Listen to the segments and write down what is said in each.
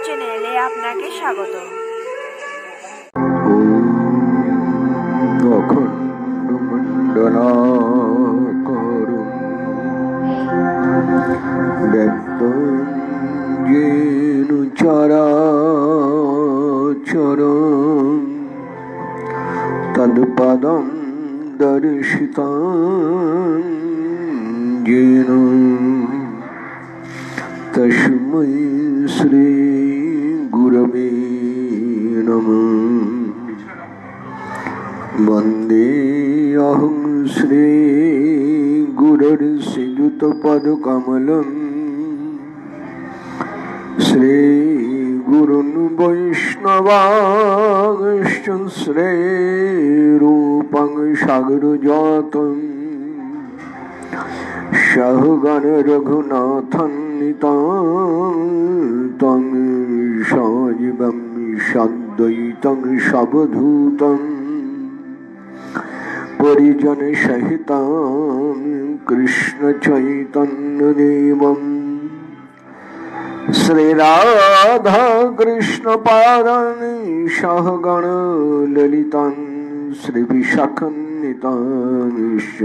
চ্যানেলে আপনাকে স্বাগত। তদপদম দর্শিতাং येन तस्मै श्री गुरवे नमः। वन्दे अहं श्री गुरुर्सियुतपदकमलं श्री गुरुन् वैष्णवांश्च श्रीरूपं सागरजातम् सहगण रघुनाथं नितान्तं सजीवं साद्वैतं सावधूतं परिजन सहितं कृष्ण चैतन्यदेवं श्री राधा कृष्ण पादान् सहगण ललितं श्री विशाखान्वितांश्च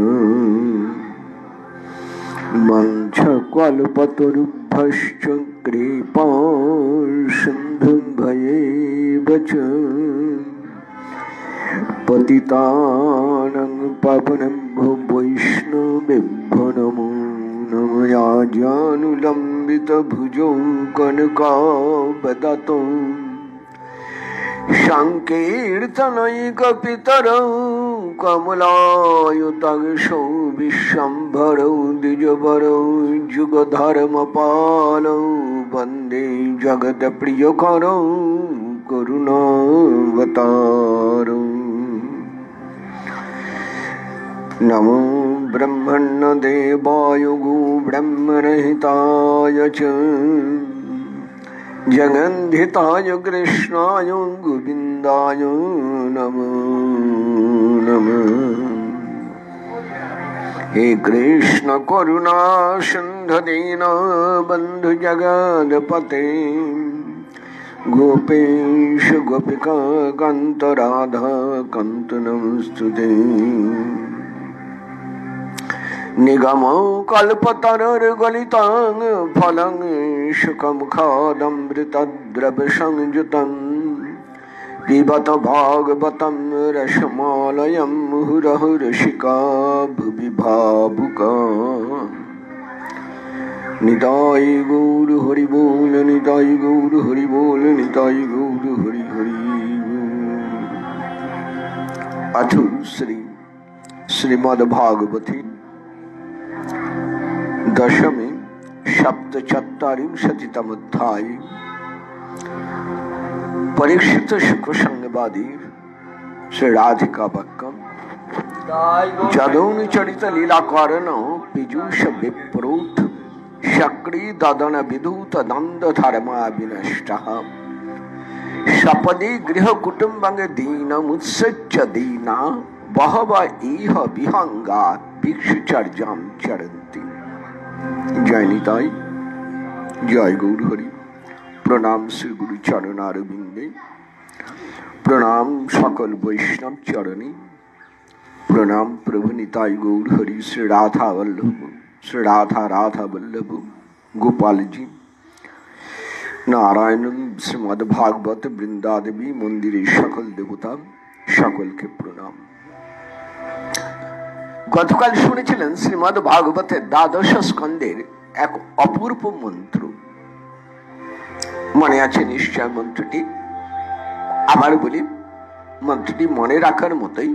वंशकल्पतरुभ्यश्च कृपा सिन्धुभ्यैव च पतितानां पावनेभ्यो वैष्णवेभ्यो नमो नमः। आजानुलम्बितभुजौ कनकावदातौ संकीर्तनैकपितरौ कमलायुताक्षौ विश्वम्भरौ द्विजवरौ जुगधर्मपालौ वन्दे जगत्प्रियकरौ करुणावतारौ। नमो ब्रह्मण्यदेवाय गोब्रह्मणहिताय च जगन्धिताय कृष्णाय गोविन्दाय नमो नमः। हे कृष्ण करुणा सिन्धु दीनबन्धु जगत्पते गोपेश गोपिका कान्त राधा कान्त नमोस्तुते। निगमो कल्पतरुर्गलितं फलं शुकमुखादमृतद्रवसंयुतं पिबत भागवतं रसमालयं मुहुरः रसिका भुवि भावुका। निताय गौर हरि बोल निताय गौर हरि बोल निताय गौर हरि हरि। अथ श्रीमद्भागवते दशमी सप्तचत्वारिंशतितमोऽध्याये परीक्षित शुकसंवादी श्री राधिका वाक्यम जदौनुचरित लीलाकारण पीयूष विप्रोथ शक्री ददन विधूत नंद धर्मा विनष्टः सपदि गृह कुटुंबंग दीन मुत्सच्च दीना बहव इह विहंगा भिक्षुचर्यां चरन्ति। जय निताई जय गौर हरि। प्रणाम श्री गुरु चरणारविंदे, प्रणाम सकल वैष्णव चरणी, प्रणाम प्रभु निताई गौर हरि। श्री राधा वल्लभ श्री राधा राधा वल्लभ गोपाल जी नारायण श्रीमद् भागवत वृंदादेवी मंदिरे सकल देवता सकल के प्रणाम। गतकाल শুনেছিলেন শ্রীমদ্ ভাগবতের দ্বাদশ স্কন্ধের এক অপূর্ব মন্ত্র। মনে আছে নিশ্চয় মন্ত্রটি? আবার বলি, মন্ত্রটি মনে রাখার মতোই।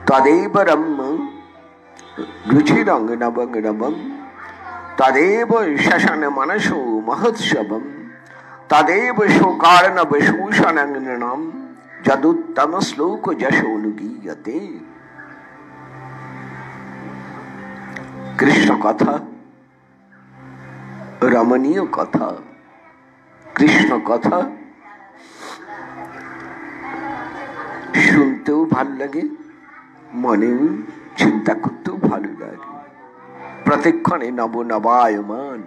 তদেব রম্য রুচিরং নবং রবম তদেব শশন মনসো মহোৎসবম তদেব শোকার্ণব শোষণং নৃণাম যদুত্তম শ্লোক যশোনুগীয়তে। কৃষ্ণ কথা, রমণীয় কথা, কৃষ্ণ কথা শুনতেও ভালো লাগে, মনেও চিন্তা করতেও ভালো লাগে। প্রত্যেকক্ষণে নব নবায়মান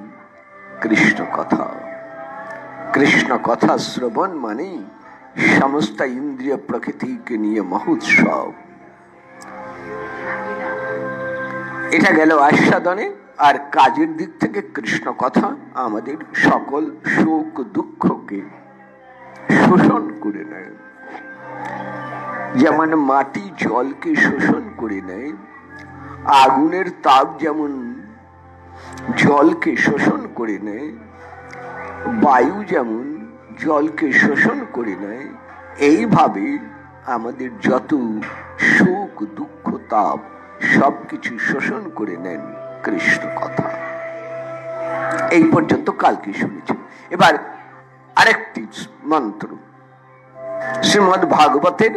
কৃষ্ণ কথা। কৃষ্ণ কথা শ্রবণ মানে সমস্ত ইন্দ্রিয় প্রকৃতিকে নিয়ে মহোৎসব। এটা গেল আস্বাদনে। আর কাজের দিক থেকে কৃষ্ণ কথা আমাদের সকল শোক দুঃখকে শোষণ করে নেয়। যেমন মাটি জলকে শোষণ করে নেয়, আগুনের তাপ যেমন জলকে শোষণ করে নেয়, বায়ু যেমন জলকে শোষণ করে নেয়, এইভাবে আমাদের যত শোক দুঃখ তাপ সবকিছু শোষণ করে নেন কৃষ্ণ কথা। এই পর্যন্ত কালকে শুনেছেন। এবার আরেকটি মন্ত্র, শ্রীমদ্ ভাগবতের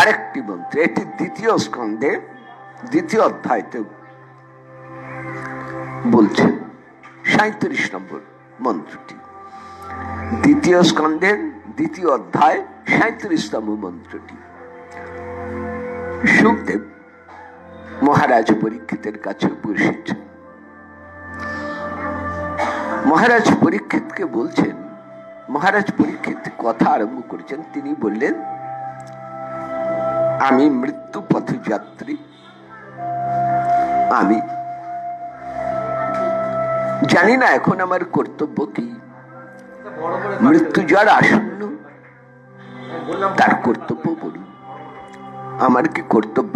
আরেকটি মন্ত্র, এটি দ্বিতীয় স্কন্ধে দ্বিতীয় অধ্যায়তে বলছেন 37 নম্বর মন্ত্রটি। দ্বিতীয় স্কন্ধের দ্বিতীয় অধ্যায় 37তম মন্ত্রটি। শুকদেব মহারাজ পরীক্ষিতের কাছে বসেছেন। মহারাজ পরীক্ষিতকে বলছেন, মহারাজ পরীক্ষিত কথা আরম্ভ করেছেন। তিনি বললেন, আমি মৃত্যু পথযাত্রী, আমি জানি না এখন আমার কর্তব্য কি। মৃত্যু যার আসন্ন তার কর্তব্য বলুন, আমার কি কর্তব্য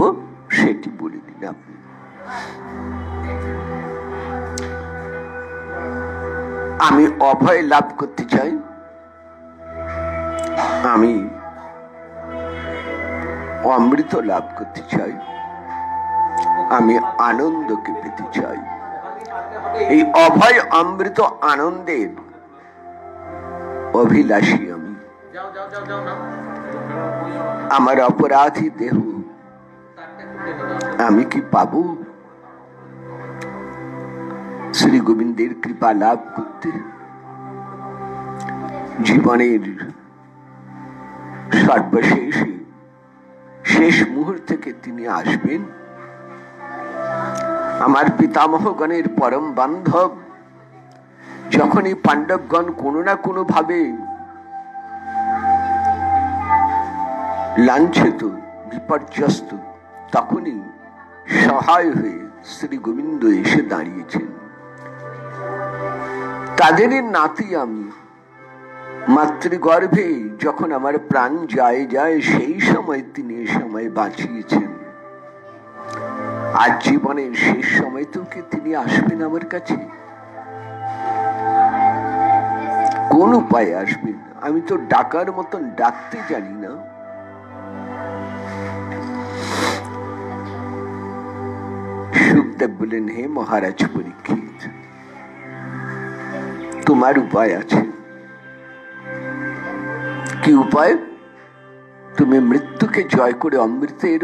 সেটি বলে দিন আপনি। আমি অভয় লাভ করতে চাই, আমি অমৃত লাভ করতে চাই, আমি আনন্দকে পেতে চাই। এই অভয় অমৃত আনন্দের অভিলাষী আমি। আমার অপরাধী দেহ আমি কি পাবো শ্রী গোবিন্দের কৃপা লাভ করতে? জীবনের সর্বশেষে শেষ মুহূর্তে তিনি আসবেন। আমার পিতামহগণের পরম বান্ধব, যখনই পাণ্ডবগণ কোনো না কোনো ভাবে লাঞ্ছিত বিপর্যস্ত, তখনই সহায় হয়ে শ্রী গোবিন্দ এসে দাঁড়িয়েছেন। তাদেরই নাতি আমি। মাতৃগর্ভে যখন আমার প্রাণ যায় সেই সময় তিনি এই সময় বাঁচিয়েছেন। আজ জীবনের শেষ সময় তো কি তিনি আসবেন আমার কাছে? কোন উপায়ে আসবেন? আমি তো ডাকার মতন ডাকতে জানি না। শুকদেব বলেন, হে মহারাজ পরীক্ষিত, তোমার উপায় আছে। কি উপায়? তুমি মৃত্যুকে জয় করে অমৃতের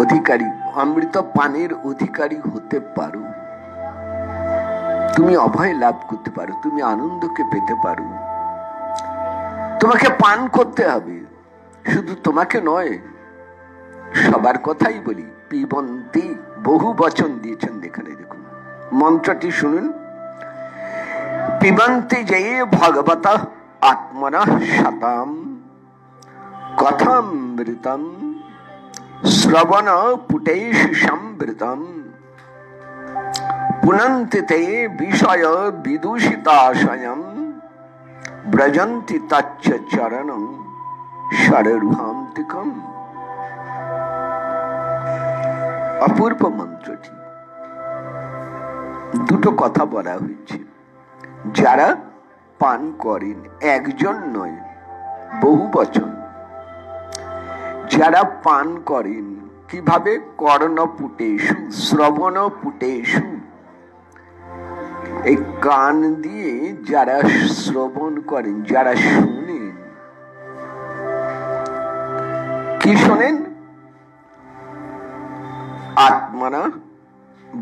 অধিকারী, অমৃত পানের অধিকারী হতে পারো। তুমি অভয় লাভ করতে পারো, তুমি আনন্দকে পেতে পারো। তোমাকে পান করতে হবে, শুধু তোমাকে নয়, সবার কথাই বলি। পিবন্তি বহু বচন দিয়েছেন, এখানে দেখুন মন্ত্রটি শুনুন। পিবন্তি যে ভগবত আত্মনা শতাম কথামৃতম শ্রবণ পুটেষু সম্ভৃতম পুনন্তি তে বিষয় বিদূষিতাশয়ম ব্রজন্তি তচ্চ চরণং শররুহান্তিকম। অপূর্ব মন্ত্রটি। দুটো কথা বলা হয়েছে। যারা পান করেন, একজন নয়, বহু বচন। যারা পান করেন কিভাবে? কর্ণপুটেষু শ্রবণপুটেষু, এই কান দিয়ে যারা শ্রবণ করেন, যারা শুনেন। কি শোনেন? আত্মনা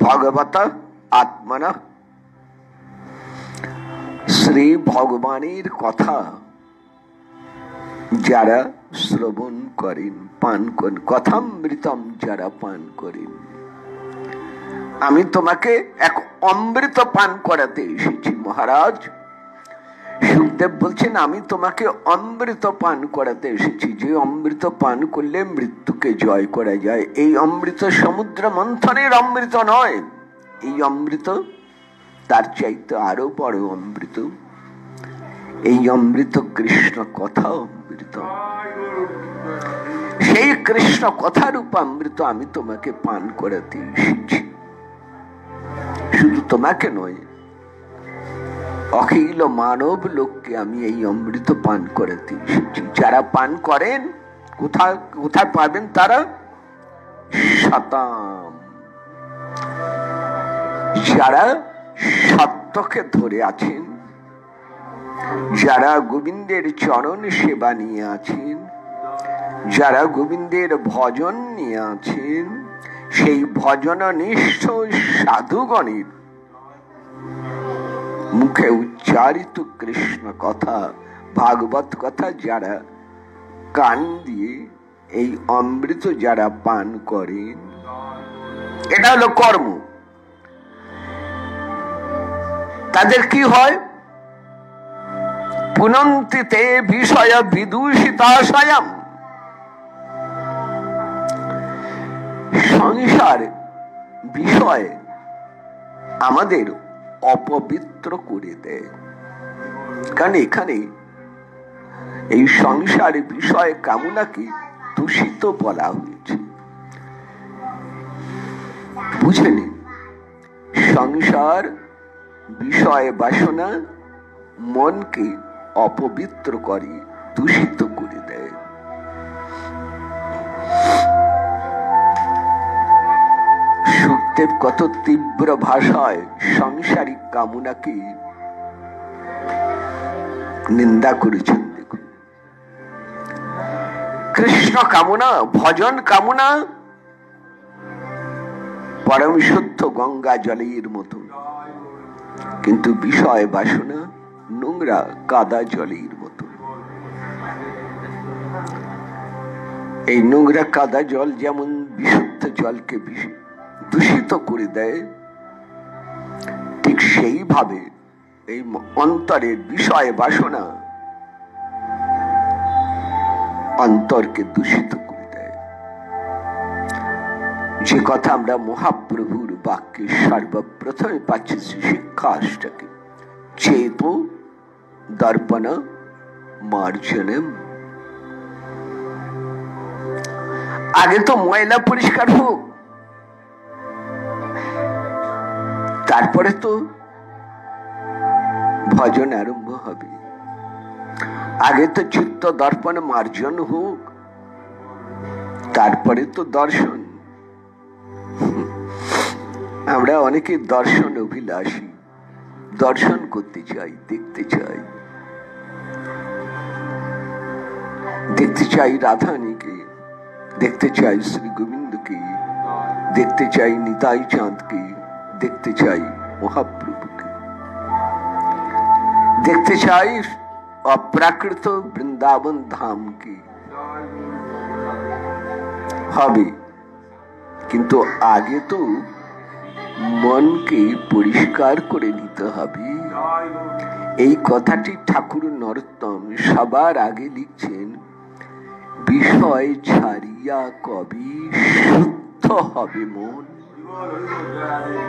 ভগবত আত্মনা, শ্রী ভগবানের কথা যারা শ্রবণ করেন, পান করেন, কথামৃতম যারা পান করেন। আমি তোমাকে এক অমৃত পান করাতে এসেছি মহারাজ। সুখদেব বলছেন, আমি তোমাকে অমৃত পান করাতে এসেছি, যে অমৃত পান করলে মৃত্যুকে জয় করা যায়। এই অমৃত সমুদ্র মন্থনের অমৃত নয়, এই অমৃত তার চাইতে আরো বড় অমৃত। এই অমৃত কৃষ্ণ কথা অমৃত, সেই কৃষ্ণ কথারূপ অমৃত আমি তোমাকে পান করাতে এসেছি। শুধু তোমাকে নয়, অখিল মানব লোককে আমি এই অমৃত পান করাতে এসেছি। যারা পান করেন কোথায় পাবেন তারা? শতাম। যারা সত্যকে ধরে আছেন, যারা গোবিন্দের চরণ সেবা নিয়ে আছেন, যারা গোবিন্দের ভজন নিয়ে আছেন, সেই ভজননিষ্ঠ সাধুগণের মুখে উচ্চারিত কৃষ্ণ কথা, ভাগবত কথা যারা কান দিয়ে এই অমৃত যারা পান করেন, এটা হলো কর্ম। তাদের কি হয়? পুনন্তি তে বিষয় বিদূষিতাশয়ম। সংসার বিষয় আমাদের অপবিত্র করে দেয়, কারণ এখানে এই সংসার বিষয় কামনাকে দূষিত বলা হয়েছে। বুঝে নিন, সংসার বিষয় বাসনা মনকে অপবিত্র করে, দূষিত করে দেয়। সুখদেব কত তীব্র ভাষায় সাংসারিক কামনাকে নিন্দা করেছেন। দেখুন, কৃষ্ণ কামনা, ভজন কামনা পরম শুদ্ধ গঙ্গা জলের মতো, কিন্তু বিষয় বাসনা নোংরা কাদা জলের মতো। এই নোংরা কাদা জল যেমন বিশুদ্ধ জলকে দূষিত করে দেয়, ঠিক সেইভাবে এই অন্তরের বিষয় বাসনা অন্তরকে দূষিত করে দেয়। যে কথা আমরা মহাপ্রভুর বাক্যে সর্বপ্রথমে পাচ্ছি শিক্ষাষ্টকে, চেত দর্পণ মার্জনম। আগে তো ময়লা পরিষ্কার হোক, তারপরে তো ভজন আরম্ভ হবে। আগে তো চিত্ত দর্পণ মার্জন হোক, তারপরে তো দর্শন। আমরা অনেকে দর্শন অভিলাষী, দর্শন করতে চাই, দেখতে চাই, দেখতে চাই রাধারানীকে, দেখতে চাই শ্রী গোবিন্দকে, দেখতে চাই নিতাই চাঁদকে, দেখতে চাই মহাপ্রভুকে, দেখতে চাই অপ্রাকৃত বৃন্দাবন ধামকে। হবে, কিন্তু আগে তো মনকে পরিষ্কার করে নিতে হবে। এই কথাটি ঠাকুর নরোত্তম সবার আগে লিখছেন, বিষয় ছাড়িয়া কবি শুদ্ধ হবে মন,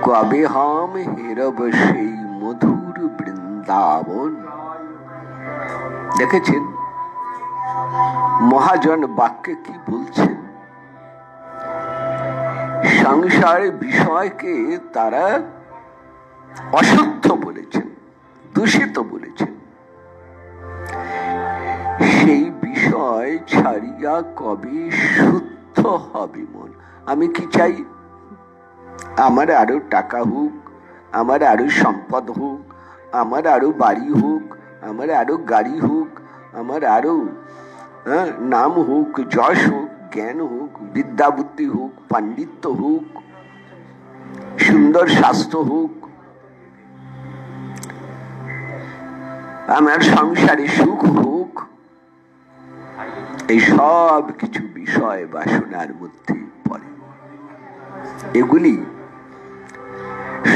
কবে হাম হেরব সেই মধুর বৃন্দাবন। দেখেছেন মহাজন বাক্যে কি বলছেন? সংসার বিষয়কে তারা অশুদ্ধ বলেছেন, দূষিত বলেছেন। সেই বিষয় ছাড়িয়া কবে শুদ্ধ হবে মন। আমি কি চাই? আমার আরো টাকা হোক, আমার আরো সম্পদ হোক, আমার আরো বাড়ি হোক, আমার আরো গাড়ি হোক, আমার আরো নাম হোক, যশ হোক, জ্ঞান হোক, বিদ্যা বুদ্ধি হোক, পাণ্ডিত্য হোক, সুন্দর স্বাস্থ্য হোক, আমার সংসারে সুখ হোক। এই সব কিছু বিষয় বাসনার মধ্যে পড়ে। এগুলি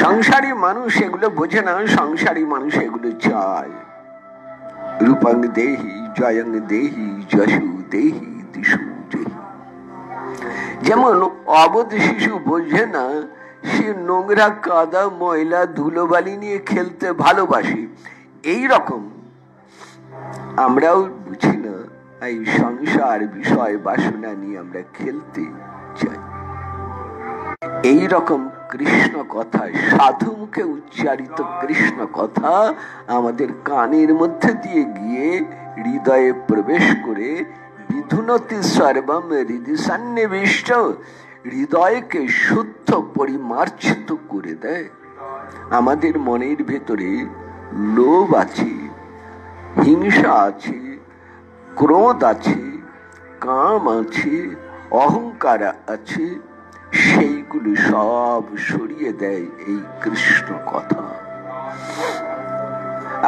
সংসারী মানুষ এগুলো বোঝে না, সংসারী মানুষ এগুলো চায়। রূপং দেহি জয়ং দেহি যশু দেহি দিশু দেহি। যেমন অবোধ শিশু বোঝে না সে নোংরা কাদা ময়লা ধুলোবালি নিয়ে খেলতে ভালোবাসে, এই রকম আমরাও বুঝি না এই সংসার বিষয় বাসনা নিয়ে আমরা খেলতে চাই। এই রকম কৃষ্ণ কথা, সাধু মুখে উচ্চারিত কৃষ্ণ কথা আমাদের কানের মধ্যে দিয়ে গিয়ে হৃদয়ে প্রবেশ করে বিধুনতি সর্বম হৃদি সন্নিবিষ্ট, হৃদয়কে শুদ্ধ পরিমার্জিত করে দেয়। আমাদের মনের ভেতরে লোভ আছে, হিংসা আছে, ক্রোধ আছে, কাম আছে, অহংকার আছে, সেইগুলো সব সরিয়ে দেয় এই কৃষ্ণ কথা।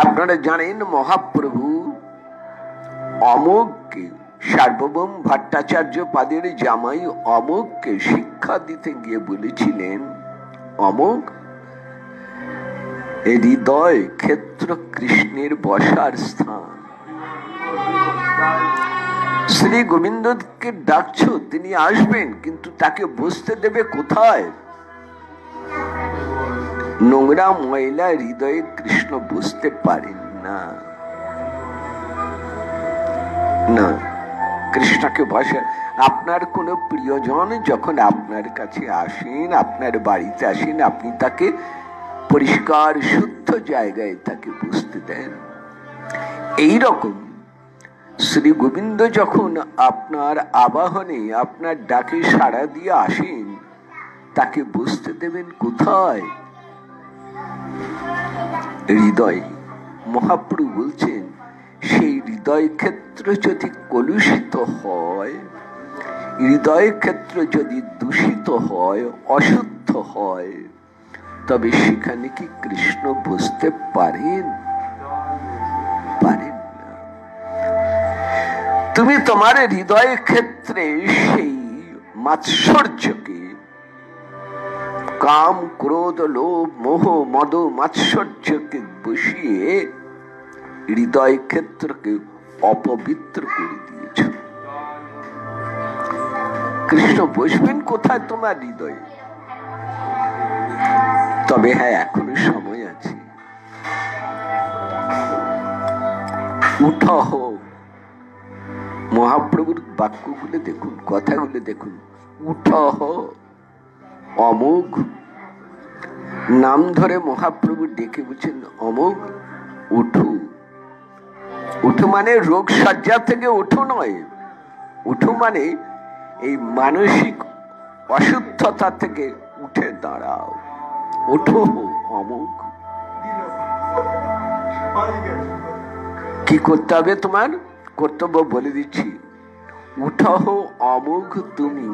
আপনারা জানেন মহাপ্রভু অমোঘকে, সার্বভৌম ভট্টাচার্য পাদের জামাই অমোঘকে শিক্ষা দিতে গিয়ে বলেছিলেন, অমোঘ, হৃদয় ক্ষেত্র কৃষ্ণের বসার স্থান। শ্রী গোবিন্দকে ডাকছো, তিনি আসবেন, কিন্তু তাকে বসতে দেবে কোথায়? নোংরা ময়লা হৃদয়ে কৃষ্ণ বসতে পারেন না। না, কৃষ্ণকে বসে। আপনার কোন প্রিয়জন যখন আপনার কাছে আসেন, আপনার বাড়িতে আসেন, আপনি তাকে পরিষ্কার শুদ্ধ জায়গায় তাকে বসতে দেন। এই রকম শ্রী গোবিন্দ যখন আপনার আবাহনে, আপনার ডাকে সাড়া দিয়ে আসেন, তাকে বসতে দেবেন কোথায়? হৃদয়। মহাপ্রভু বলছেন, সেই হৃদয় ক্ষেত্র যদি কলুষিত হয়, হৃদয় ক্ষেত্র যদি দূষিত হয়, অশুদ্ধ হয়, তবে সেখানে কি কৃষ্ণ বসতে পারেন? পারেন না। তুমি তোমার হৃদয় ক্ষেত্রে সেই মাৎসর্যকে, কাম ক্রোধ লোভ মোহ মদ মাৎসর্যকে বসিয়ে হৃদয় ক্ষেত্রকে অপবিত্র করে দিয়েছ। কৃষ্ণ বসবেন কোথায় তোমার হৃদয়ে? তবে হ্যাঁ, এখনো সময় আছে। উঠহ, মহাপ্রভুর বাক্যগুলো দেখুন, কথাগুলো দেখুন। উঠহ অমোঘ, নাম ধরে মহাপ্রভু ডেকে বলছেন, অমোঘ উঠো। উঠো মানে রোগ সজ্জা থেকে উঠো নয়, উঠো মানে এই মানসিক অশুদ্ধতা থেকে উঠে দাঁড়াও। উঠো অমোঘ। কি করতে হবে? তোমার কর্তব্য বলে দিচ্ছি। উঠহ অমোঘ, তুমি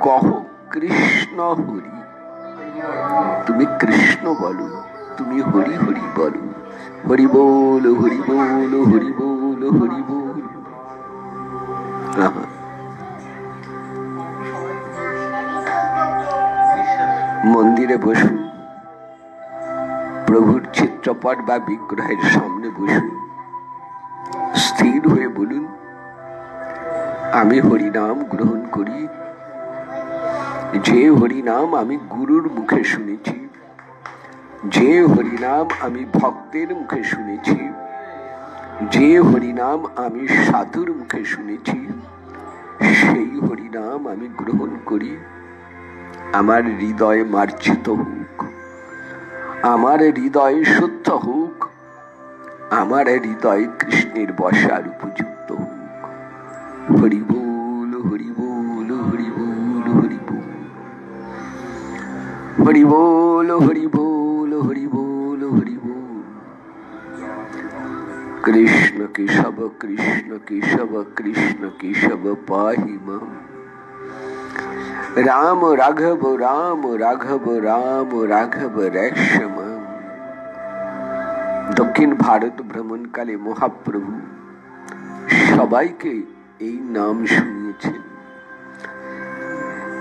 কহ কৃষ্ণ হরি। তুমি কৃষ্ণ বলো, তুমি হরি হরি বলো। হরি বল হরি বল হরি বল হরি বল। মন্দিরে বসুন, প্রভুর চিত্রপট বা বিগ্রহের সামনে বসুন, স্থির হয়ে বলুন, আমি হরিনাম গ্রহণ করি। যে হরিনাম আমি গুরুর মুখে শুনেছি, যে হরিনাম আমি ভক্তের মুখে শুনেছি, যে হরিনাম আমি সাধুর মুখে শুনেছি, সেই হরিনাম আমি গ্রহণ করি। আমার হৃদয় মার্জিত হোক, আমার হৃদয় শুদ্ধ হোক, আমার হৃদয় কৃষ্ণের বসার উপযুক্ত হোক। হরি বল হরি বল হরি বল হরি বল হরি বল হরি বল হরি বল হরি বল। কৃষ্ণ কেশব কৃষ্ণ কেশব কৃষ্ণ কেশব পাহি মাম। রাম রাঘব রাম রাঘব রাম রাঘব রক্ষম। দক্ষিণ ভারত ভ্রমণকালে মহাপ্রভু সবাইকে এই নাম শুনিয়েছেন।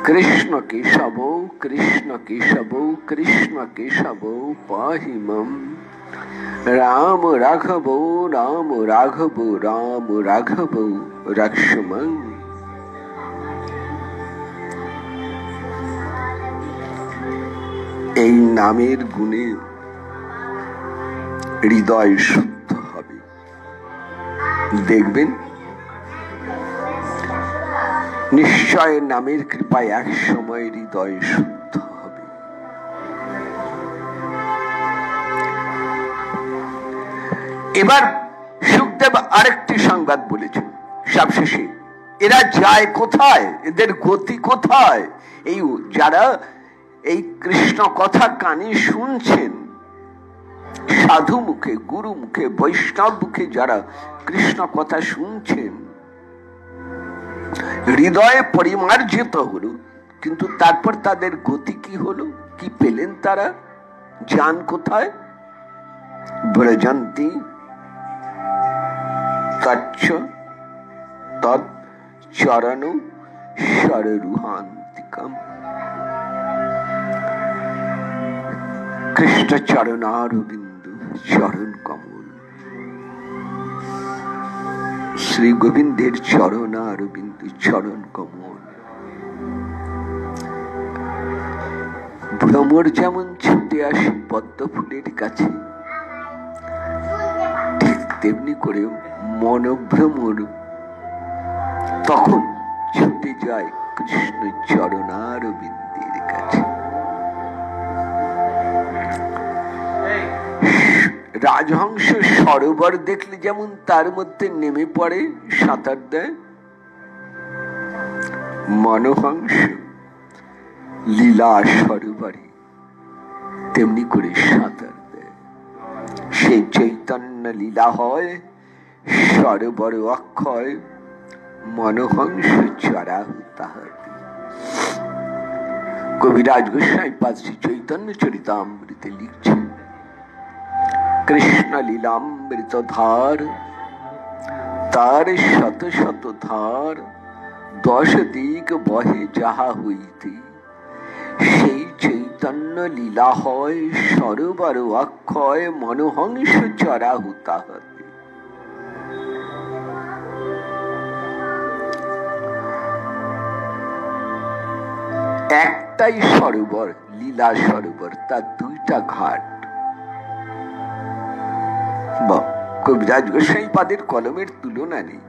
কৃষ্ণ কেশব কৃষ্ণ কেশব কৃষ্ণ কেশব পাহি মাম। রাম রাঘব রাম রাঘব রাম রাঘব রাক্ষমং। এই নামের গুণে হৃদয় শুদ্ধ হবে, দেখবেন নিশ্চয় নামের কৃপায় এক সময় হৃদয় শুদ্ধ হবে। এবার সুখদেব আরেকটি সংবাদ বলেছেন সবশেষে, এরা যায় কোথায়, এদের গতি কোথায়? এই যারা এই কৃষ্ণ কথা কানে শুনছেন, সাধু মুখে, গুরু মুখে, বৈষ্ণব মুখে যারা কৃষ্ণ কথা শুনছেন, হৃদয়ে পরিমার্জিত হলো, কিন্তু তারপর তাদের গতি কি হলো, কি পেলেন তারা, যান কোথায়? ব্রজন্তি তচ্ছ তৎ চরণ সররুহান্তিকম। কৃষ্ণ চরণারবিন্দু চরণ কমল, শ্রী গোবিন্দের চরণারবিন্দু চরণ কমল। ভ্রমর যেমন ছুটে আসে পদ্ম ফুলের কাছে, ঠিক তেমনি করে মনোভ্রমর তখন ছুটে যায় কৃষ্ণ চরণারবিন্দের কাছে। রাজহংস সরোবর দেখলে যেমন তার মধ্যে নেমে পড়ে, সাঁতার দেয়, মনোহংস লীলা সরোবরে তেমনি করে সাঁতার দেয়। সেই চৈতন্য লীলা হয় সরোবর অক্ষয়, মনোহংস চরা তাহার। কবিরাজ গোস্বামী পাদ শ্রী চৈতন্য চরিতামৃতে লিখছেন, কৃষ্ণ লীলামৃত ধার তার শত শত ধার, 10 দিক বহে যাহা হইতে, সেই চৈতন্য লীলা হয় সরোবর অক্ষয়, মনোহংস চরা তাহাতে। একটাই সরোবর, লীলা সরোবর, তার 2টা ঘাট। কবিরাজ গোস্বামী পাদের কলমের তুলনা নেই।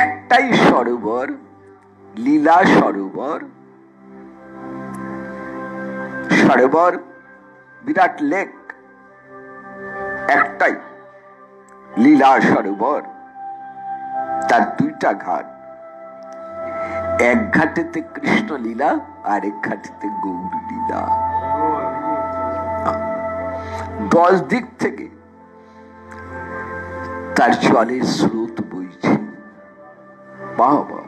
একটাই সরোবর, লীলা সরোবর, সরোবর বিরাট লেক, একটাই লীলা সরোবর, তার 2টা ঘাট। এক ঘাটেতে কৃষ্ণ লীলা, আর এক ঘাটেতে গৌর লীলা। 10 দিক থেকে তার জলের স্রোত বইছে, বাবা।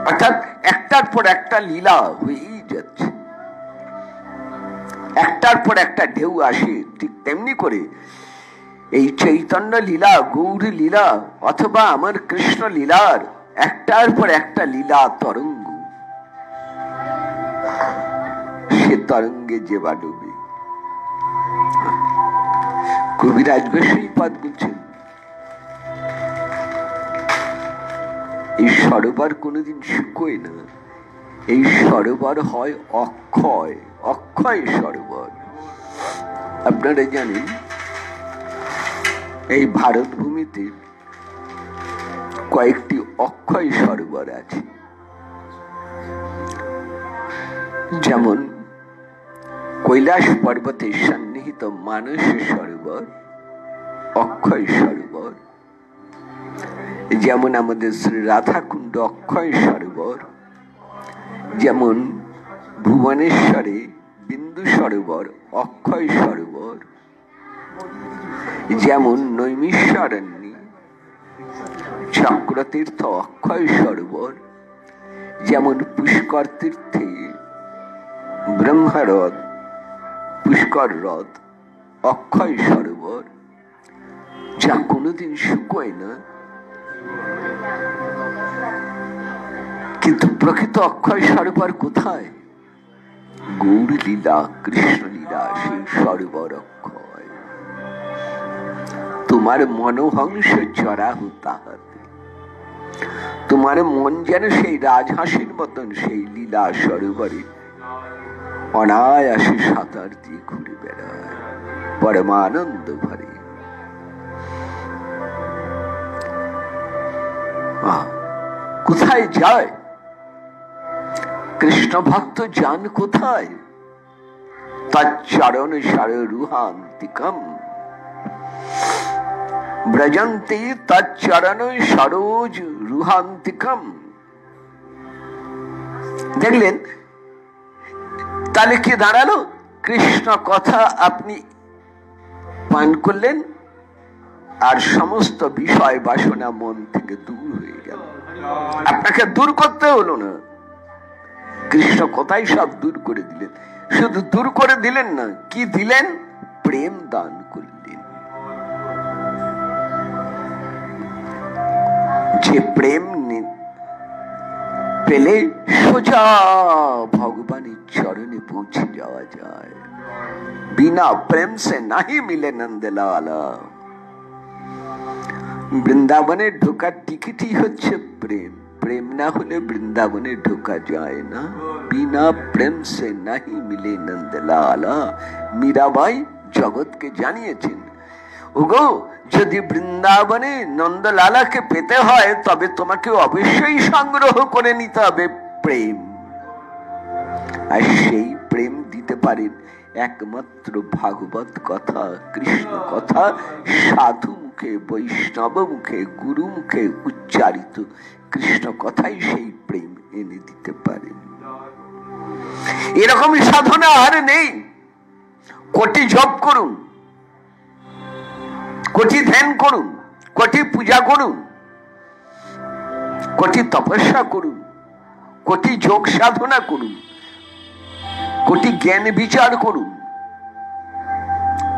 অর্থাৎ একটার পর একটা লীলা হয়েই যাচ্ছে, একটার পর একটা ঢেউ আসে। ঠিক তেমনি করে এই চৈতন্য লীলা, গৌর লীলা অথবা আমার কৃষ্ণ লীলার একটার পর একটা লীলা তরঙ্গ, সে তরঙ্গে যে ডুবে। কবিরাজ গোস্বামী পাদ বলছেন, এই সরোবর কোনোদিন শুকোয় না, এই সরোবর হয় অক্ষয়, অক্ষয় সরোবর। আপনারা জানেন এই ভারত ভূমিতে কয়েকটি অক্ষয় সরোবর আছে, যেমন কৈলাস পর্বতে সন্নিহিত মানস সরোবর অক্ষয় সরোবর, যেমন আমাদের শ্রী রাধাকুণ্ড অক্ষয় সরোবর, যেমন ভুবনেশ্বরে বিন্দু সরোবর অক্ষয় সরোবর, যেমন নৈমিষারণ্যে চক্রতীর্থ অক্ষয় সরোবর, যেমন পুষ্কর তীর্থে ব্রহ্মহ্রদ পুষ্কর হ্রদ অক্ষয় সরোবর, যা কোনোদিন শুকোয় না। কিন্তু প্রকৃত অক্ষয় সরোবর কোথায়? গৌর লীলা কৃষ্ণ লীলা সেই সর্বরক্ষয়। তোমার মনোহংস চড়াহ তাহাতে, তোমার মন যেন সেই রাজহাঁসের মতন সেই লীলা সরোবরে অনায়াসে সাঁতার দিয়ে ঘুরে বেড়ায় পরমানন্দ ভরে। কোথায় যায় কৃষ্ণ ভক্ত, যান কোথায়? তার চরণ সার রুহান্তিকম ব্রজন্তি, তার চরণ সরোজ রুহান্তিকম। দেখলেন তাহলে কি দাঁড়ালো? কৃষ্ণ কথা আপনি পান করলেন আর সমস্ত বিষয় বাসনা মন থেকে দূর হয়ে গেল। আপনাকে দূর করতে হলো না, কৃষ্ণ কথাই সব দূর করে দিলেন। শুধু দূর করে দিলেন না, কি দিলেন? প্রেম দান করলেন। যে প্রেম পেলে সোজা ভগবানের চরণে পৌঁছে যাওয়া যায়। বিনা প্রেম সে নাহি মিলে নন্দলালা। বৃন্দাবনে ঢোকার টিকিটই হচ্ছে প্রেম। প্রেম না হলে বৃন্দাবনে ঢোকা যায় না। বিনা প্রেম সে নাহি মিলে নন্দলালা। মীরাবাই জগৎকে জানিয়েছেন, ওগো যদি বৃন্দাবনে নন্দলালাকে পেতে হয় তবে তোমাকে অবশ্যই সংগ্রহ করে নিতে হবে প্রেম। আর সেই প্রেম দিতে পারেন একমাত্র ভাগবত কথা, কৃষ্ণ কথা, সাধু মুখে, বৈষ্ণব মুখে, গুরু মুখে উচ্চারিত কৃষ্ণ কথাই সেই প্রেম এনে দিতে পারেন। এরকম সাধনা আর নেই। কোটি জপ করুন, কোটি ধ্যান করুন, কোটি পূজা করুন, কোটি তপস্যা করুন, কোটি যোগ সাধনা করুন, কোটি জ্ঞান বিচার করুন,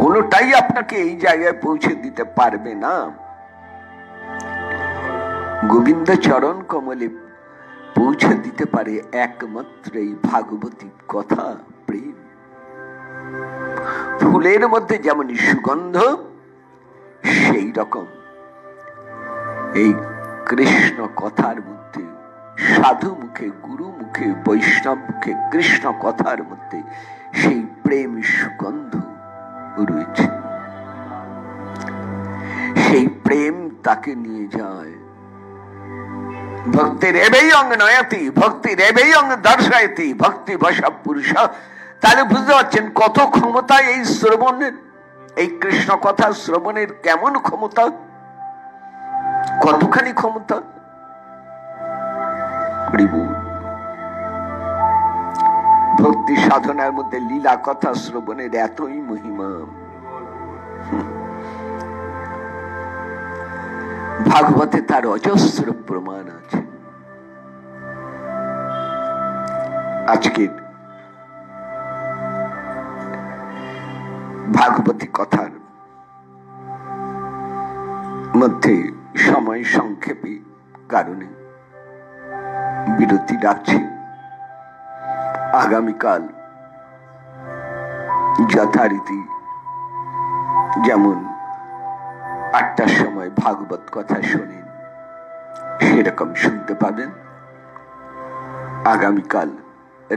কোনটাই আপনাকে এই জায়গায় পৌঁছে দিতে পারবে না। গোবিন্দ চরণ কমলে পৌঁছে দিতে পারে একমাত্র এই ভাগবতী কথা, প্রেম। ফুলের মধ্যে যেমন সুগন্ধ, সেই রকম এই কৃষ্ণ কথার মধ্যে, সাধু মুখে, গুরু মুখে, বৈষ্ণব মুখে কৃষ্ণ কথার মধ্যে সেই প্রেম সুগন্ধ রয়েছে। সেই প্রেম তাকে নিয়ে যায়। ভক্তির এবেই অঙ্গ নয়াতি, ভক্তির এবেই অঙ্গ দর্শায়তি, ভক্তি বসা পুরুষ। তাহলে বুঝতে পারছেন কত ক্ষমতা এই শ্রবণের, এই কৃষ্ণ কথা শ্রবণের কেমন ক্ষমতা, কতখানি ক্ষমতা। ভক্তি সাধনার মধ্যে লীলা কথা শ্রবণের এতই মহিমা। ভাগবতে তার অজস্র প্রমাণ আছে। আজকের ভাগবতী কথার মধ্যে সময় সংক্ষেপে কারণে বিরতি রাখছি। আগামীকাল যথারীতি যেমন 8টার সময় ভাগবত কথা শোনেন সেরকম শুনতে পাবেন। আগামীকাল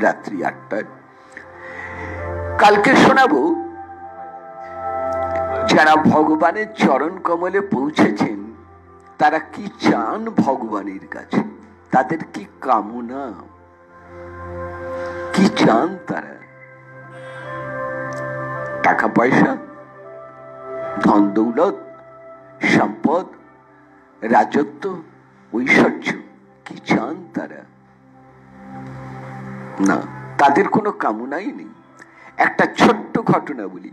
রাত্রি 8টায়। কালকে শোনাবো যারা ভগবানের চরণ কমলে পৌঁছেছেন তারা কি চান ভগবানের কাছে, তাদের কি কামনা, কি চান তারা। টাকা পয়সা, ধন দৌলত, সম্পদ, রাজত্ব, ঐশ্বর্য, কি চান তারা? না, তাদের কোনো কামনাই নেই। একটা ছোট্ট ঘটনা বলি।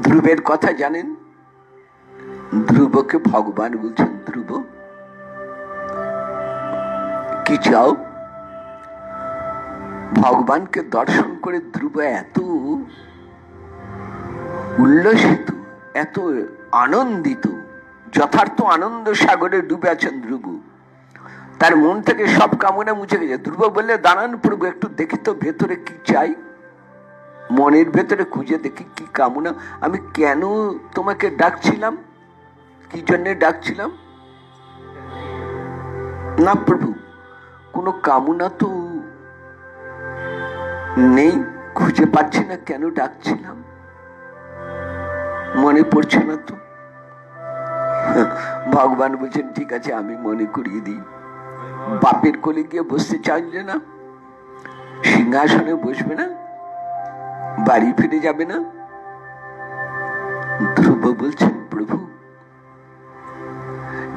ধ্রুবের কথা জানেন? ধ্রুবকে ভগবান বলছেন, ধ্রুব কি চাও? ভগবানকে দর্শন করে ধ্রুব এত উল্লসিত, এত আনন্দিত, যথার্থ আনন্দ সাগরে ডুবে আছেন ধ্রুব। তার মন থেকে সব কামনা মুছে গেছে। ধ্রুব বললে, দাঁড়ান প্রভু, একটু দেখি তো ভেতরে কি চাই, মনের ভেতরে খুঁজে দেখি কি কামনা। আমি কেন তোমাকে ডাকছিলাম, কি জন্য ডাকছিলাম? না প্রভু, কোনো কামনা তো নেই, খুঁজে পাচ্ছি না, কেন ডাকছিলাম মনে পড়ছে না তো। ভগবান বলছেন, ঠিক আছে আমি মনে করিয়ে দিই। বাপের কোলে গিয়ে বসতে চাইলে না, সিংহাসনে বসবে না, বাড়ি ফিরে যাবে না? ধ্রুব বলছেন, প্রভু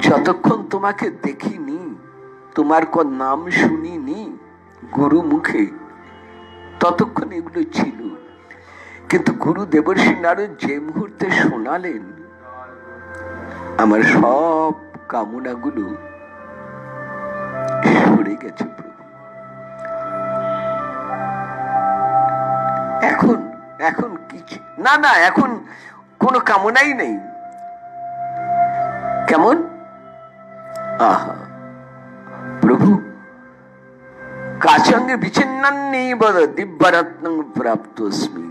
যতক্ষণ তোমাকে দেখিনি, তোমার কোন নাম শুনিনি গুরু মুখে, ততক্ষণ এগুলো ছিল। কিন্তু গুরু দেবর্ষি নারদ যে মুহূর্তে শোনালেন, আমার সব কামনাগুলো সরে গেছে প্রভু। এখন এখন কিছু না, না এখন কোনো কামনাই নেই। কেমন? আহা প্রভু, কাচঙ্গে বিচ্ছিন্নান্নি বদ দিব্যরত্নং প্রাপ্তস্মি।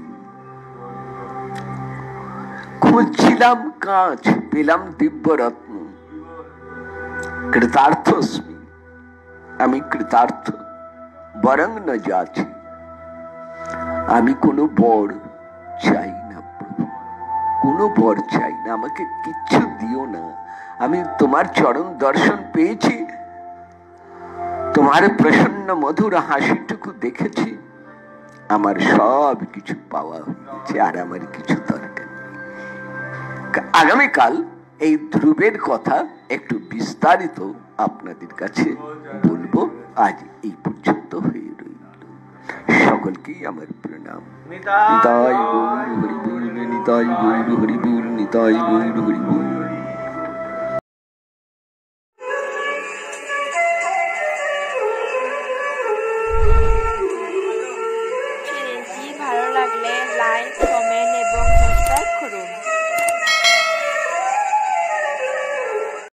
খুঁজছিলাম কাঁচ, পেলাম দিব্যরত্ন, কৃতার্থস্মি, আমি কৃতার্থ। বরং ন যাচ্ছি, আমি কোনো বর চাই না প্রভু, কোনো বর চাই না, আমাকে কিচ্ছু দিও না। আমি তোমার চরণ দর্শন পেয়েছি, তোমার প্রসন্ন মধুর হাসিটুকু দেখেছি, আমার সব কিছু পাওয়া হয়েছে, আর আমার কিছু দরকার নেই। আগামীকাল এই ধ্রুবের কথা একটু বিস্তারিত আপনাদের কাছে বলবো। আজ এই পর্যন্ত হয়ে রইল। সকলকেই আমার প্রণাম। নিতাই গৌর হরি বল, নিতাই গৌর হরি বল, নিতাই গৌর হরি বল। ভালো লাগলে লাইক